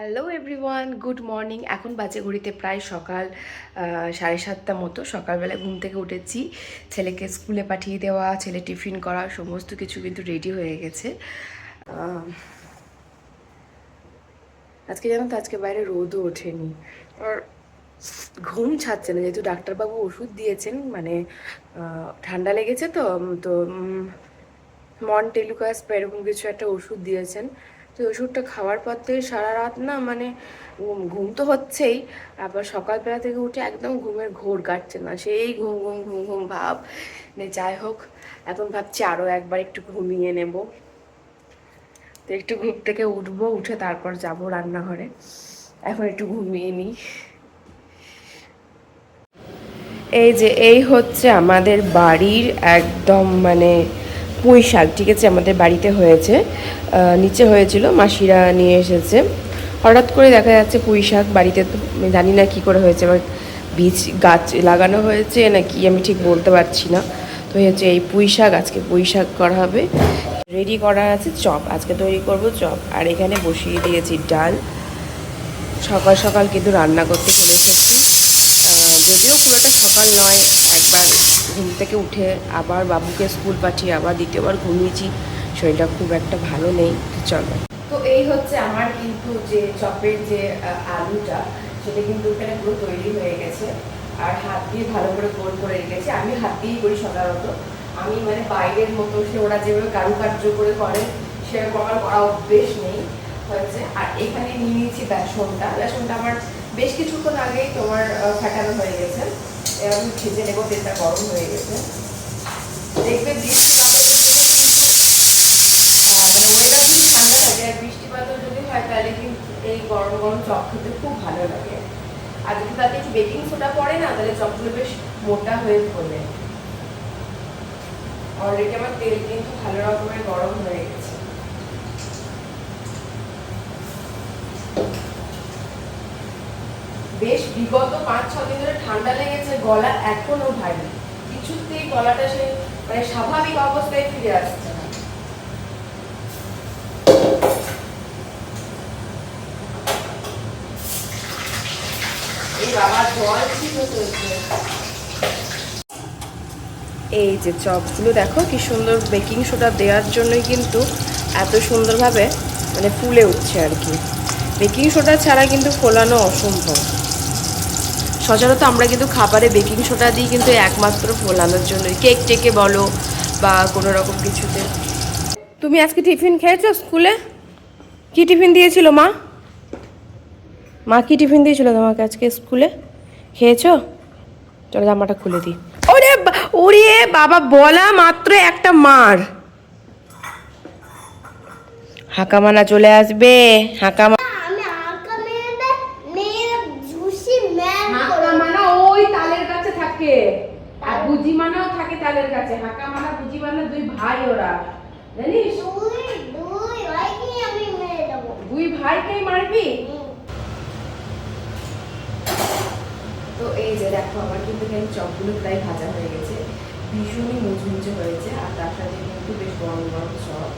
Hello everyone, good morning. এখন বাজে ঘড়িতে প্রায় সকাল 7:30 মতো। সকালবেলা ঘুম থেকে উঠেছি, ছেলেকে স্কুলে পাঠিয়ে দেওয়া, ছেলে টিফিন করা, সমস্ত কিছু কিন্তু রেডি হয়ে গেছে। আজকে জানো তো, আজকে বাইরে রোদও ওঠেনি আর ঘুম ছাড়ছে না, যেহেতু ডাক্তারবাবু ওষুধ দিয়েছেন, মানে ঠান্ডা লেগেছে তো তো মন্টেলুকাস বা এরকম কিছু একটা ওষুধ দিয়েছেন। তো ওষুধটা খাওয়ার পর থেকে সারা রাত না, মানে ঘুম তো হচ্ছেই, আবার সকালবেলা থেকে উঠে একদম ঘুমের ঘোর কাটছে না, সেই ঘুম ঘুম ঘুম ঘুম ভাব। যাই হোক, এখন ভাবছি আরও একবার একটু ঘুমিয়ে নেব। তো একটু ঘুম থেকে উঠবো, উঠে তারপর যাব রান্নাঘরে। এখন একটু ঘুমিয়ে নিই। এই হচ্ছে আমাদের বাড়ির একদম মানে পুঁই শাক, ঠিক আছে? আমাদের বাড়িতে হয়েছে, নিচে হয়েছিল, মাসিরা নিয়ে এসেছে। হঠাৎ করে দেখা যাচ্ছে পুঁই শাক বাড়িতে, তো জানি না কী করে হয়েছে, এবার বীজ গাছ লাগানো হয়েছে নাকি আমি ঠিক বলতে পারছি না। তো হচ্ছে এই পুঁই শাক, আজকে পুঁই শাক করা হবে। রেডি করা আছে চপ, আজকে তৈরি করব চপ। আর এখানে বসিয়ে দিয়েছি ডাল। সকাল সকাল কিন্তু রান্না করতে চলে এসেছি, যদিও পুরোটা সকাল নয়। একবার ঘুম থেকে উঠে আবার বাবুকে স্কুল পাঠিয়ে আবার দ্বিতীয়বার ঘুমিয়েছি, শরীরটা খুব একটা ভালো নেই। চলো, তো এই হচ্ছে আমার কিন্তু যে চপের যে আলুটা, সেটা কিন্তু এখানে পুরো তৈরি হয়ে গেছে। আর হাত দিয়ে ভালো করে গোল করে রেখেছি, আমি হাত দিয়েই করি সাধারণত। আমি মানে বাইরের মতো সে ওরা যেভাবে কারুকার্য করে করে সেরকম আমার করা অভ্যেস নেই হয়েছে। আর এখানে নিয়ে নিয়েছি বেসনটা। বেসনটা আমার বেশ কিছুক্ষণ আগেই তোমার ফাটানো হয়ে গেছে। এরকম ভেজে নেবো, তেলটা গরম হয়ে গেছে। দেখবে বৃষ্টিপাতের মানে ওয়েদার যদি ঠান্ডা থাকে আর বৃষ্টিপাতও যদি হয়, তাহলে কিন্তু এই গরম গরম চপ খেতে খুব ভালো লাগে। আর যদি তাতে একটু বেকিং সোডা পড়ে না, তাহলে চপগুলো বেশ মোটা হয়ে পড়ে। অলরেডি আমার তেল কিন্তু ভালো রকমের গরম হয়ে গেছে। বেশ বিগত 5-6 দিন ধরে ঠান্ডা লেগেছে, গলা এখনো ভারী, কিছুতেই গলাটা সে মানে স্বাভাবিক অবস্থায় ফিরে আসছে না। এই বাবা জল ছিল চলছে। এই যে চপগুলো দেখো কি সুন্দর, বেকিং সোডা দেওয়ার জন্যই কিন্তু এত সুন্দরভাবে মানে ফুলে উঠছে আর কি। বেকিং সোডা ছাড়া কিন্তু ফোলানো অসম্ভব। সচরাচর আমরা কিন্তু খাবারে বেকিং সোডা দিই কিন্তু একমাত্র ফোলানোর জন্য, কেক টেকে বলো বা কোনো রকম কিছুতে। তুমি আজকে টিফিন খেয়েছো স্কুলে? কি টিফিন দিয়েছিল মা? মা কি টিফিন দিয়েছিল তোমাকে আজকে স্কুলে? খেয়েছো? চলো জামাটা খুলে দিই। ওরে ওরে বাবা, বলা মাত্র একটা মার। হাকামানা চলে আসবে, হাকামা। হাকামানা ওই তালের কাছে থাকে, আর বুঝিমানাও থাকে তালের কাছে। হাকামানা বুঝিমানা দুই ভাই ওরা, জানিস? দুই ভাইকেই মারবি? তো এই যে দেখো, আমার কিন্তু এখানে চপগুলো প্রায় ভাজা হয়ে গেছে, ভীষণই মুচমুচে হয়েছে। আর তার সাথে কিন্তু বেশ গরম গরম চপ।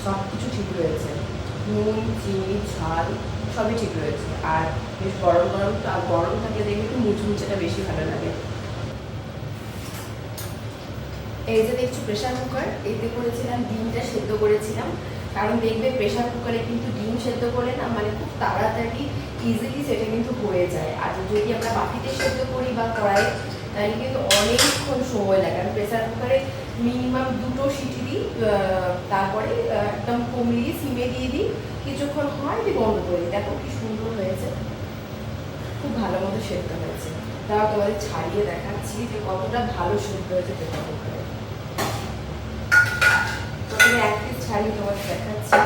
সব কিছু ঠিক রয়েছে, নুন চিনি ঝাল সবই ঠিক রয়েছে। আর বেশ গরম গরম, আর গরম থাকলে দেখবে একটু মুচমুচেটা বেশি ভালো লাগে। এই যে দেখছো প্রেশার কুকার, এতে করেছিলাম ডিমটা সেদ্ধ করেছিলাম। কারণ দেখবে প্রেশার কুকারে কিন্তু ডিম সেদ্ধ করে না, মানে খুব তাড়াতাড়ি ইজিলি সেটা কিন্তু হয়ে যায়। আর যদি আমরা বাটিতে সেদ্ধ করি বা কড়াই, তাহলে কিন্তু অনেকক্ষণ সময় লাগে। আমি প্রেশার কুকারে মিনিমাম 2টো সিটি দিই, তারপরে একদম কমিয়ে সিমে দিয়ে দিই, কিছুক্ষণ হয় দিয়ে বন্ধ করি। দেখো কি সুন্দর হয়েছে, খুব ভালো মতো সেদ্ধ হয়েছে। তাও তোমাদের ছাড়িয়ে দেখাচ্ছি যে কতটা ভালো সেদ্ধ হয়েছে প্রেশার কুকারে। প্রথমে এক পিস ছাড়িয়ে তোমাদের দেখাচ্ছি।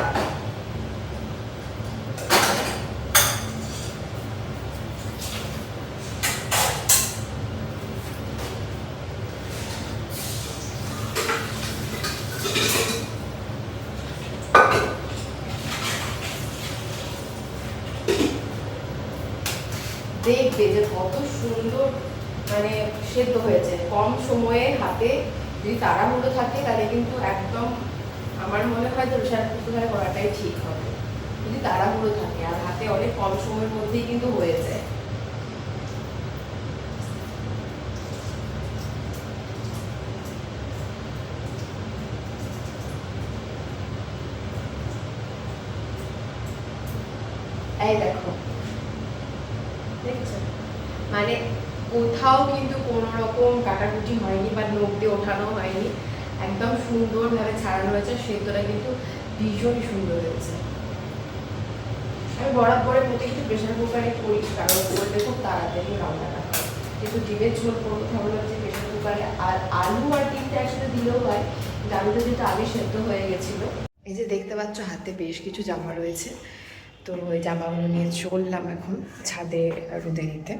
দেখবে যে কত সুন্দর মানে সেদ্ধ হয়েছে, কম সময়ে হাতে যদি তাড়াহুড়ো থাকে তাহলে কিন্তু একদম আমার মনে হয় তুষার পুকুরে করাটাই ঠিক হবে, যদি তাড়াহুড়ো থাকে আর হাতে অনেক কম সময়ের মধ্যেই কিন্তু হয়ে যায়। এই দেখো, দেখছো মানে কোথাও কিন্তু কোনো রকম কাটাকুটি হয়নি বা নখ দিয়ে ওঠানো হয়নি, একদম সুন্দরভাবে ছাড়ানো হয়েছে। সেদ্ধটা কিন্তু ভীষণই সুন্দর হয়েছে। আমি বরাবরের মতো একটু প্রেশার কুকারে করি, কারণ করলে খুব তাড়াতাড়ি রান্নাটা হয়। কিন্তু ডিমের ঝোল করবো ভাবলাম যে প্রেশার কুকারে, আর আলু আর ডিমটা একসাথে দিলেও হয়, কিন্তু আলুটা যেটা আগে সেদ্ধ হয়ে গেছিলো। এই যে দেখতে পাচ্ছ হাতে বেশ কিছু জামা রয়েছে, তো ওই জামাগুলো নিয়ে চললাম এখন ছাদে রোদে দিতে।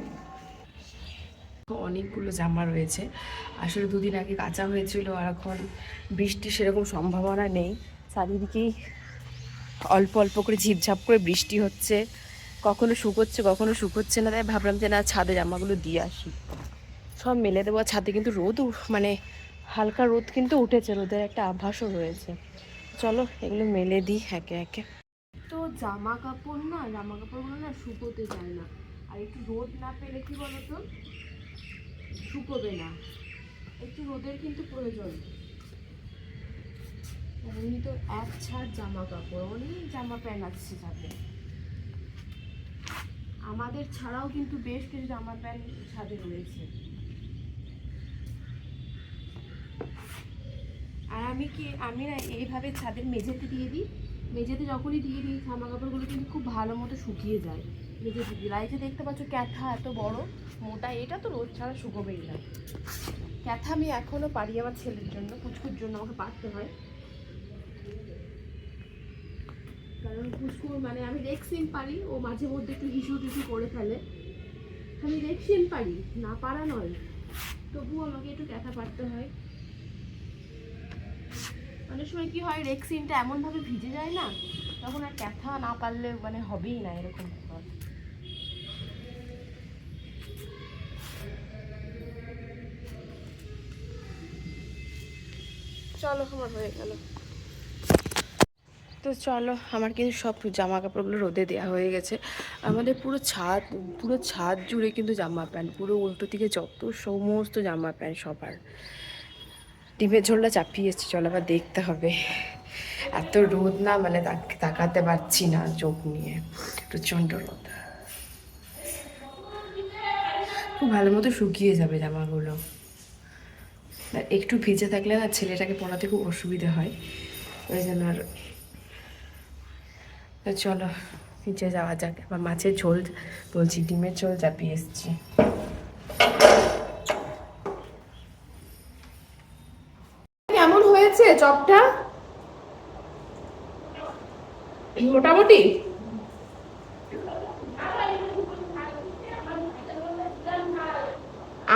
অনেকগুলো জামা রয়েছে, আসলে দুদিন আগে কাঁচা হয়েছিল, আর এখন বৃষ্টির সেরকম সম্ভাবনা নেই। চারিদিকেই অল্প অল্প করে ঝিপঝাপ করে বৃষ্টি হচ্ছে, কখনো শুকোচ্ছে না। তাই ভাবলাম যে না, ছাদে জামাগুলো দিয়ে আসি, সব মেলে দেবো। ছাদে কিন্তু রোদ মানে হালকা রোদ কিন্তু উঠেছে, রোদের একটা আভাসও রয়েছে। চলো এগুলো মেলে দিই একে একে। তো জামা কাপড়গুলো না শুকোতে চায় না, আর একটু রোদ না পেলে কি বলতো শুকোবে না, একটু রোদের কিন্তু প্রয়োজন। এমনি তো এক ছাড় জামা কাপড়, অনেক জামা প্যান্ট আছে ছাদে, আমাদের ছাড়াও কিন্তু বেশ কিছু জামা প্যান্ট ছাদে রয়েছে। আর আমি না এইভাবে ছাদের মেঝেতে দিয়ে দিই, মেঝেতে যখনই দিয়ে দিই জামা কাপড়গুলো কিন্তু খুব ভালো মতো শুকিয়ে যায় মেঝেতে দিয়ে। এই যে দেখতে পাচ্ছ ক্যাথা এত বড় মোটা, এটা তো রোদ ছাড়া শুকোবেই না। ক্যাথা আমি এখনও পারি আমার ছেলের জন্য, পুচকুর জন্য আমাকে পারতে হয়, কারণ পুচকু মানে আমি রেক্সিন পারি, ও মাঝে মধ্যে একটু হিসু টিসু করে ফেলে। আমি রেক্সিন পারি, না পারা নয়, তবুও আমাকে একটু ক্যাথা পারতে হয়। অনেক সময় কি হয়, রেক্সিনটা এমনভাবে ভিজে যায় না, তখন আর ক্যাথা না পারলে মানে হবেই না, এরকম ব্যাপার। চলো আমার হয়ে গেল। তো চলো, আমার কিন্তু সব জামা কাপড়গুলো রোদে দেওয়া হয়ে গেছে। আমাদের পুরো ছাদ জুড়ে কিন্তু জামা প্যান্ট, পুরো উল্টো দিকে যত সমস্ত জামা প্যান্ট সবার। ডিমের ঝোলটা চাপিয়ে এসেছি, চলো আবার দেখতে হবে। এত রোদ না, মানে তাকাতে পারছি না চোখ নিয়ে, প্রচণ্ড রোদ। খুব ভালো মতো শুকিয়ে যাবে জামাগুলো, একটু ভিজে থাকলে না ছেলেটাকে পড়াতে খুব অসুবিধা হয়, ওই জন্য। আর চলো নিচে যাওয়া যাক। আবার মাছের ঝোল বলছি, ডিমের ঝোল চাপিয়ে এসেছি। কেমন হয়েছে চপটা? মোটামুটি।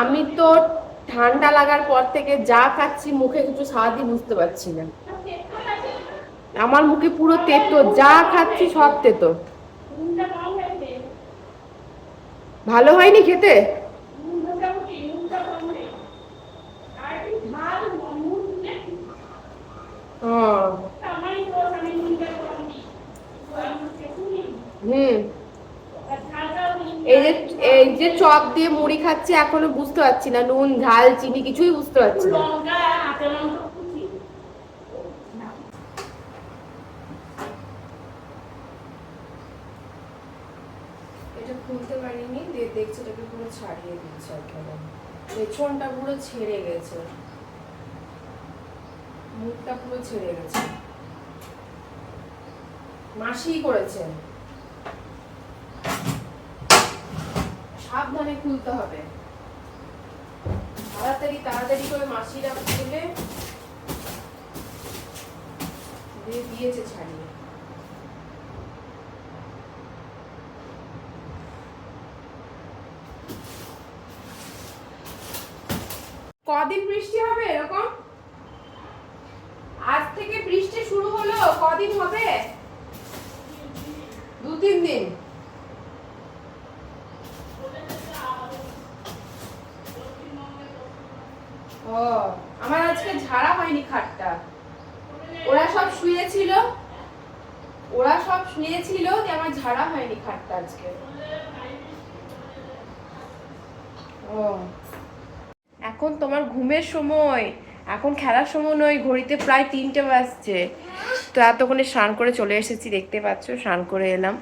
আমি তো ঠান্ডা লাগার পর থেকে যা খাচ্ছি মুখে কিছু স্বাদই বুঝতে পারছি না, আমার মুখে পুরো তেতো, যা খাচ্ছি সব তেতো। ভালো হয়নি খেতে? হুম, এই যে চপ দিয়ে মুড়ি খাচ্ছি, এখনো বুঝতে পারছি না নুন ঝাল চিনি কিছুই বুঝতে পারছি না। এটা খুলতে পারিনি, দেখছি এটাকে পুরো ছাড়িয়ে দিচ্ছে একেবারে, পেছনটা পুরো ছেড়ে গেছে, মুখটা পুরো ছেড়ে গেছে। মাসি করেছে, সাবধানে খুলতে হবে, তাড়াতাড়ি করে মাসিরা খুলে দিয়েছে ছাড়িয়ে। কদিন বৃষ্টি হবে এরকম? আজ থেকে বৃষ্টি শুরু হলো, কদিন হবে? 2-3 দিন। ও, আমার আজকে আজকে ঝাড়া হয়নি খাটটা। ওরা সব শুয়েছিল যে আমার ঝাড়া হয়নি খাটটা আজকে। ও এখন তোমার ঘুমের সময়, এখন খেলার সময় নয়, ঘড়িতে প্রায় 3টে বাজছে। তো এতক্ষণে স্নান করে চলে এসেছি, দেখতে পাচ্ছ স্নান করে এলাম।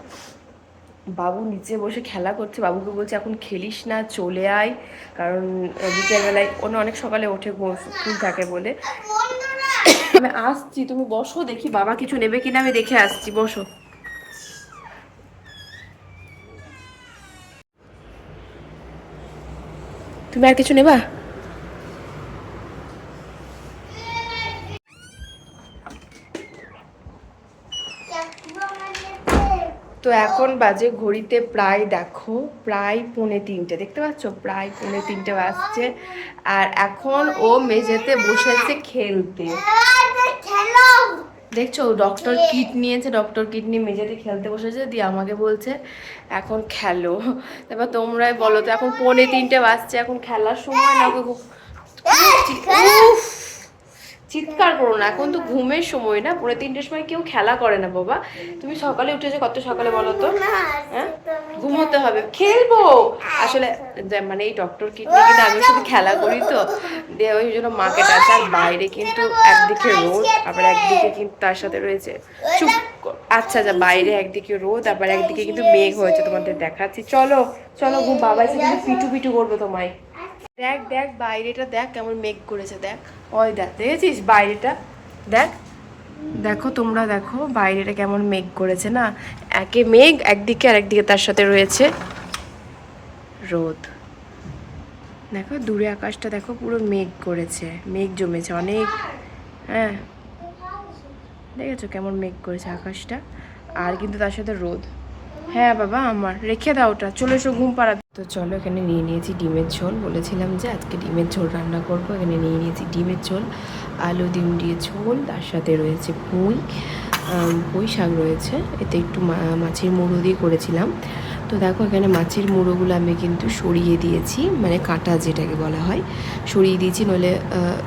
বাবু নিচে বসে খেলা করছে, বাবুকে বলছে এখন খেলিস না, চলে আয়, কারণ বিকেলবেলায় অনেক সকালে ওঠে, স্কুল থাকে বলে। আমি আসছি, তুমি বসো, দেখি বাবা কিছু নেবে কিনা আমি দেখে আসছি, বসো। তুমি আর কিছু নেবা? তো এখন বাজে ঘড়িতে প্রায় দেখো প্রায় 2:45, দেখতে পাচ্ছ প্রায় 2:45 বাজছে। আর এখন ও মেঝেতে বসেছে খেলতে, দেখছো ডক্টর কিট নিয়েছে, ডক্টর কিট নিয়ে মেঝেতে খেলতে বসেছে, দিয়ে আমাকে বলছে এখন খেলো। তারপর তোমরাই বলো তো, এখন 2:45 বাজছে, এখন খেলার সময় না? চিৎকার করো না, এখন তো ঘুমের সময় না, 2:45 সময় কেউ খেলা করে না বাবা। তুমি সকালে উঠেছো, কত সকালে বলো তো? হ্যাঁ, ঘুমোতে হবে, খেলবো আসলে। মানে এই ডক্টর কিডনি কিন্তু আমি শুধু খেলা করি তো, দিয়ে ওই জন্য মাকে ডাকে। আর বাইরে কিন্তু একদিকে রোদ, আবার একদিকে কিন্তু তার সাথে রয়েছে চুপ। আচ্ছা আচ্ছা, বাইরে একদিকে রোদ, আবার একদিকে কিন্তু মেঘ হয়েছে, তোমাদের দেখাচ্ছি। চলো চলো ঘুম, বাবা এসে কিন্তু পিটু পিটু করবে তোমায়। দেখ দেখ বাইরেটা দেখ কেমন মেঘ করেছে, দেখ ওই দেখ, দেখেছিস বাইরেটা? দেখ, দেখো তোমরা দেখো বাইরেটা কেমন মেঘ করেছে না, একে মেঘ একদিকে আর একদিকে তার সাথে রয়েছে রোদ। দেখো দূরে আকাশটা দেখো, পুরো মেঘ করেছে, মেঘ জমেছে অনেক। হ্যাঁ দেখেছো কেমন মেঘ করেছে আকাশটা, আর কিন্তু তার সাথে রোদ। হ্যাঁ বাবা আমার, রেখে দাও ওটা, চলে এসো ঘুম পাড়াবে। তো চলো এখানে নিয়ে নিয়েছি ডিমের ঝোল, বলেছিলাম যে আজকে ডিমের ঝোল রান্না করব। এখানে নিয়ে নিয়েছি ডিমের ঝোল, আলু ডিম দিয়ে ঝোল, তার সাথে রয়েছে পুঁই শাক রয়েছে, এতে একটু মাছের মুড়ো দিয়ে করেছিলাম। তো দেখো এখানে মাছের মুড়োগুলো আমি কিন্তু সরিয়ে দিয়েছি, মানে কাঁটা যেটাকে বলা হয় সরিয়ে দিয়েছি, নইলে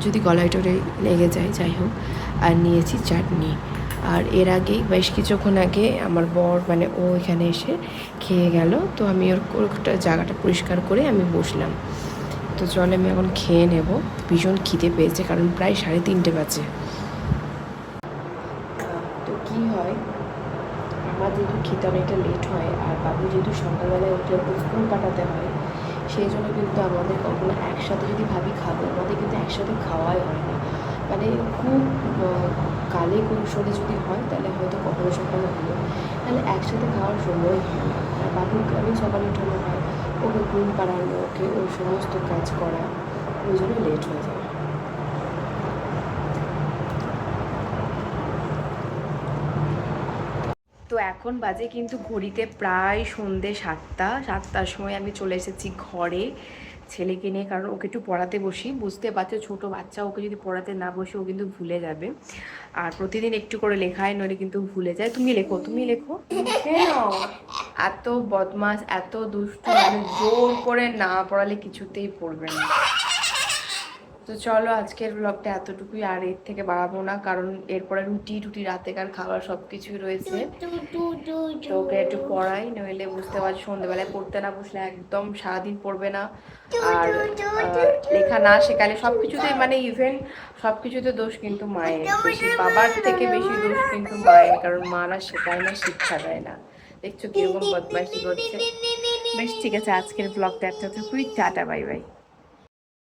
যদি গলায় টলায় লেগে যায়, যাই হোক। আর নিয়েছি চাটনি। আর এর আগেই বেশ কিছুক্ষণ আগে আমার বর মানে ও এখানে এসে খেয়ে গেল, তো আমি ওর জায়গাটা পরিষ্কার করে আমি বসলাম। তো চলে আমি এখন খেয়ে নেব, ভীষণ খিদে পেয়েছে, কারণ প্রায় 3:30 বাজে। তো কি হয়, আমার যেহেতু খেতে অনেকটা লেট হয়, আর বাবু যেহেতু সকালবেলায় উঠে স্কুল পাঠাতে হয়, সেই জন্য কিন্তু আমাদের কখনো একসাথে যদি ভাবি খাবো, আমাদের কিন্তু একসাথে খাওয়াই হয় না। মানে খুব কালে কৌশলে যদি হয় তাহলে হয়তো কখনো সকালে হলো, তাহলে একসাথে খাওয়ার সময় হয় না। আর বাবুকে অনেক সকালে উঠানো হয়, ওকে ঘুম পাড়ানো, ওকে ওই সমস্ত কাজ করা, ওই জন্য লেট হয়ে যায়। তো এখন বাজে কিন্তু ঘড়িতে প্রায় সন্ধ্যে 7টার সময় আমি চলে এসেছি ঘরে ছেলেকে নিয়ে, কারণ ওকে একটু পড়াতে বসি। বুঝতে পারছো ছোটো বাচ্চা, ওকে যদি পড়াতে না বসে ও কিন্তু ভুলে যাবে। আর প্রতিদিন একটু করে লেখায়, নইলে কিন্তু ভুলে যায়। তুমি লেখো কেন এত বদমাস, এত দুষ্টু, মানে জোর করে না পড়ালে কিছুতেই পড়বে না। তো চলো আজকের ব্লগটা এতটুকুই, আর এর থেকে বাড়াবো না, কারণ এরপরে রুটি রাতেকার খাবার সব কিছুই রয়েছে। তো ওকে একটু পড়াই, নইলে বুঝতে পারছি সন্ধ্যেবেলায় পড়তে না বসলে একদম সারাদিন পড়বে না। আর লেখা না শেখালে সব কিছুতে, মানে ইভেন সব কিছুতে দোষ কিন্তু মায়ের, বেশি বাবার থেকে বেশি দোষ কিন্তু মায়ের, কারণ মারা শেখায় না, শিক্ষা দেয় না। দেখছো কিরকম বদমাইশি করছে। বেশ ঠিক আছে, আজকের ব্লগটা এতটুকুই, টাটা বাই বাই।